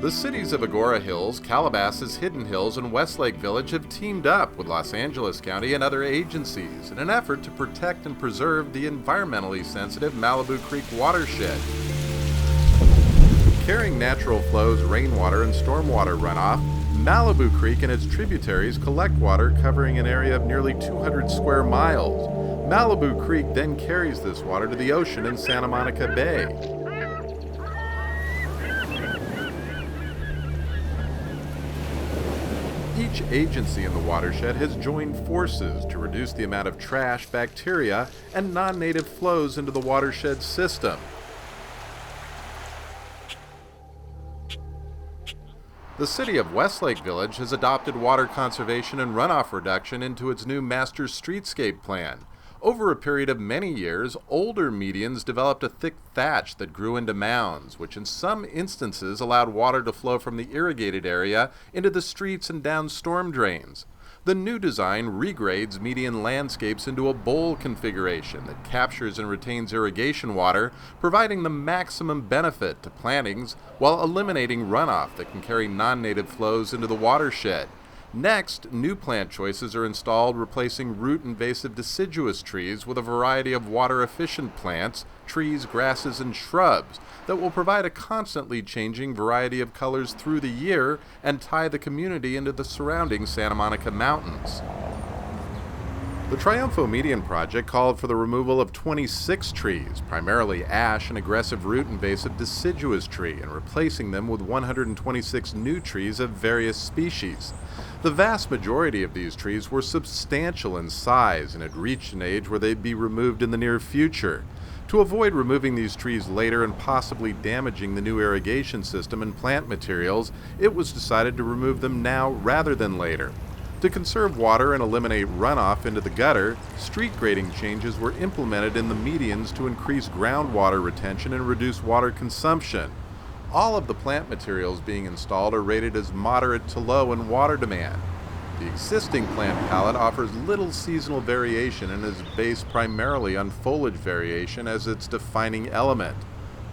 The cities of Agoura Hills, Calabasas, Hidden Hills, and Westlake Village have teamed up with Los Angeles County and other agencies in an effort to protect and preserve the environmentally sensitive Malibu Creek watershed. Carrying natural flows, rainwater, and stormwater runoff, Malibu Creek and its tributaries collect water covering an area of nearly 200 square miles. Malibu Creek then carries this water to the ocean in Santa Monica Bay. Each agency in the watershed has joined forces to reduce the amount of trash, bacteria, and non-native flows into the watershed system. The city of Westlake Village has adopted water conservation and runoff reduction into its new master streetscape plan. Over a period of many years, older medians developed a thick thatch that grew into mounds, which in some instances allowed water to flow from the irrigated area into the streets and down storm drains. The new design regrades median landscapes into a bowl configuration that captures and retains irrigation water, providing the maximum benefit to plantings while eliminating runoff that can carry non-native flows into the watershed. Next, new plant choices are installed, replacing root-invasive deciduous trees with a variety of water-efficient plants, trees, grasses, and shrubs that will provide a constantly changing variety of colors through the year and tie the community into the surrounding Santa Monica Mountains. The Triumpho Median project called for the removal of 26 trees, primarily ash and aggressive root-invasive deciduous tree, and replacing them with 126 new trees of various species. The vast majority of these trees were substantial in size and had reached an age where they'd be removed in the near future. To avoid removing these trees later and possibly damaging the new irrigation system and plant materials, it was decided to remove them now rather than later. To conserve water and eliminate runoff into the gutter, street grading changes were implemented in the medians to increase groundwater retention and reduce water consumption. All of the plant materials being installed are rated as moderate to low in water demand. The existing plant palette offers little seasonal variation and is based primarily on foliage variation as its defining element.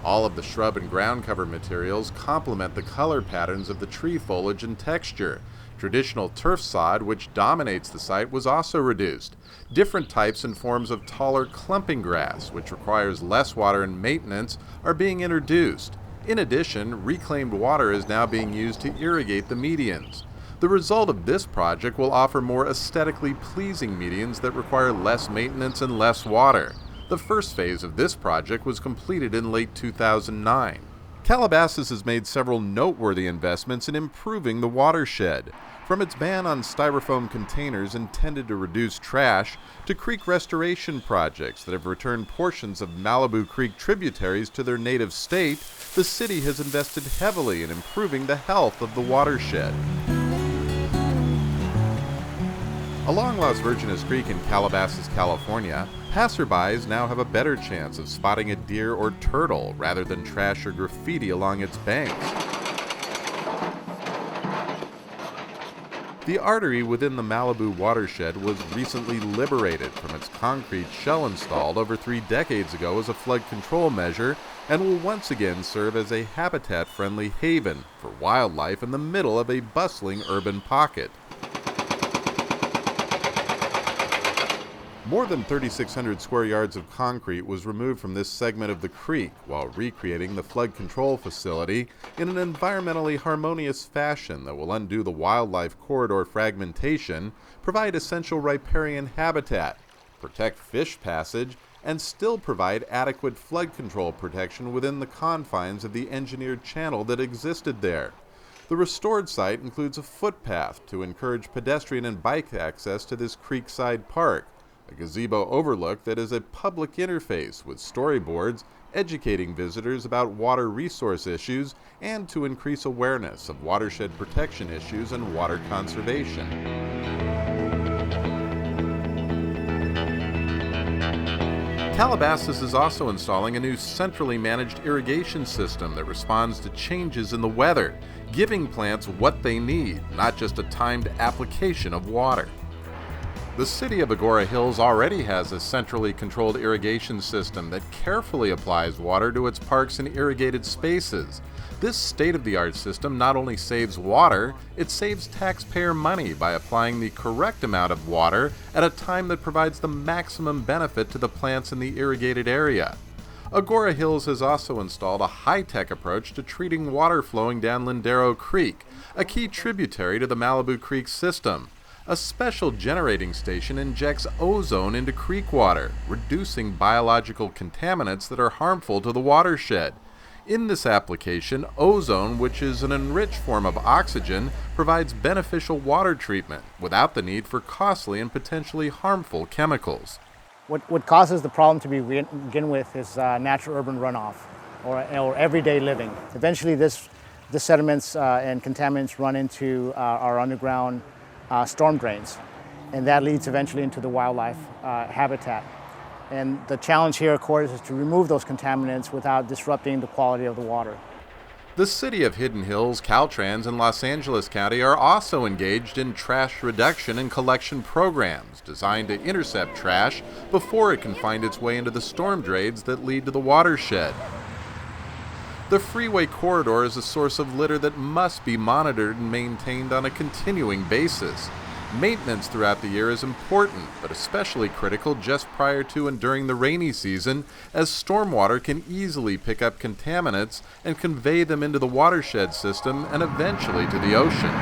All of the shrub and ground cover materials complement the color patterns of the tree foliage and texture. Traditional turf sod, which dominates the site, was also reduced. Different types and forms of taller clumping grass, which requires less water and maintenance, are being introduced. In addition, reclaimed water is now being used to irrigate the medians. The result of this project will offer more aesthetically pleasing medians that require less maintenance and less water. The first phase of this project was completed in late 2009. Calabasas has made several noteworthy investments in improving the watershed. From its ban on styrofoam containers intended to reduce trash, to creek restoration projects that have returned portions of Malibu Creek tributaries to their native state, the city has invested heavily in improving the health of the watershed. Along Las Virgenes Creek in Calabasas, California, passerbys now have a better chance of spotting a deer or turtle rather than trash or graffiti along its banks. The artery within the Malibu watershed was recently liberated from its concrete shell installed over 3 decades ago as a flood control measure and will once again serve as a habitat-friendly haven for wildlife in the middle of a bustling urban pocket. More than 3,600 square yards of concrete was removed from this segment of the creek while recreating the flood control facility in an environmentally harmonious fashion that will undo the wildlife corridor fragmentation, provide essential riparian habitat, protect fish passage, and still provide adequate flood control protection within the confines of the engineered channel that existed there. The restored site includes a footpath to encourage pedestrian and bike access to this creekside park, a gazebo overlook that is a public interface with storyboards educating visitors about water resource issues and to increase awareness of watershed protection issues and water conservation. Calabasas is also installing a new centrally managed irrigation system that responds to changes in the weather, giving plants what they need, not just a timed application of water. The city of Agoura Hills already has a centrally controlled irrigation system that carefully applies water to its parks and irrigated spaces. This state-of-the-art system not only saves water, it saves taxpayer money by applying the correct amount of water at a time that provides the maximum benefit to the plants in the irrigated area. Agoura Hills has also installed a high-tech approach to treating water flowing down Lindero Creek, a key tributary to the Malibu Creek system. A special generating station injects ozone into creek water, reducing biological contaminants that are harmful to the watershed. In this application, ozone, which is an enriched form of oxygen, provides beneficial water treatment without the need for costly and potentially harmful chemicals. What causes the problem to begin with is natural urban runoff or everyday living. Eventually, this sediments and contaminants run into our underground storm drains, and that leads eventually into the wildlife habitat. And the challenge here, of course, is to remove those contaminants without disrupting the quality of the water. The city of Hidden Hills, Caltrans, and Los Angeles County are also engaged in trash reduction and collection programs designed to intercept trash before it can find its way into the storm drains that lead to the watershed. The freeway corridor is a source of litter that must be monitored and maintained on a continuing basis. Maintenance throughout the year is important, but especially critical just prior to and during the rainy season, as stormwater can easily pick up contaminants and convey them into the watershed system and eventually to the ocean.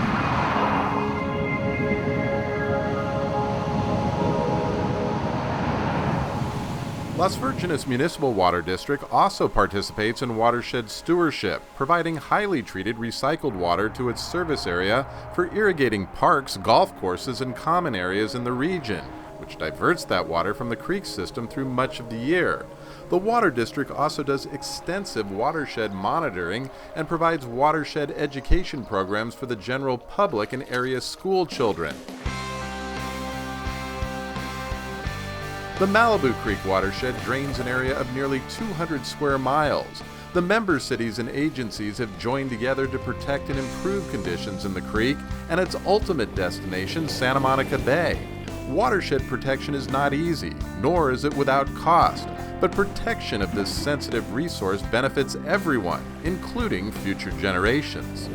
Las Virgenes Municipal Water District also participates in Watershed Stewardship, providing highly treated recycled water to its service area for irrigating parks, golf courses, and common areas in the region, which diverts that water from the creek system through much of the year. The Water District also does extensive watershed monitoring and provides watershed education programs for the general public and area school children. The Malibu Creek watershed drains an area of nearly 200 square miles. The member cities and agencies have joined together to protect and improve conditions in the creek and its ultimate destination, Santa Monica Bay. Watershed protection is not easy, nor is it without cost, but protection of this sensitive resource benefits everyone, including future generations.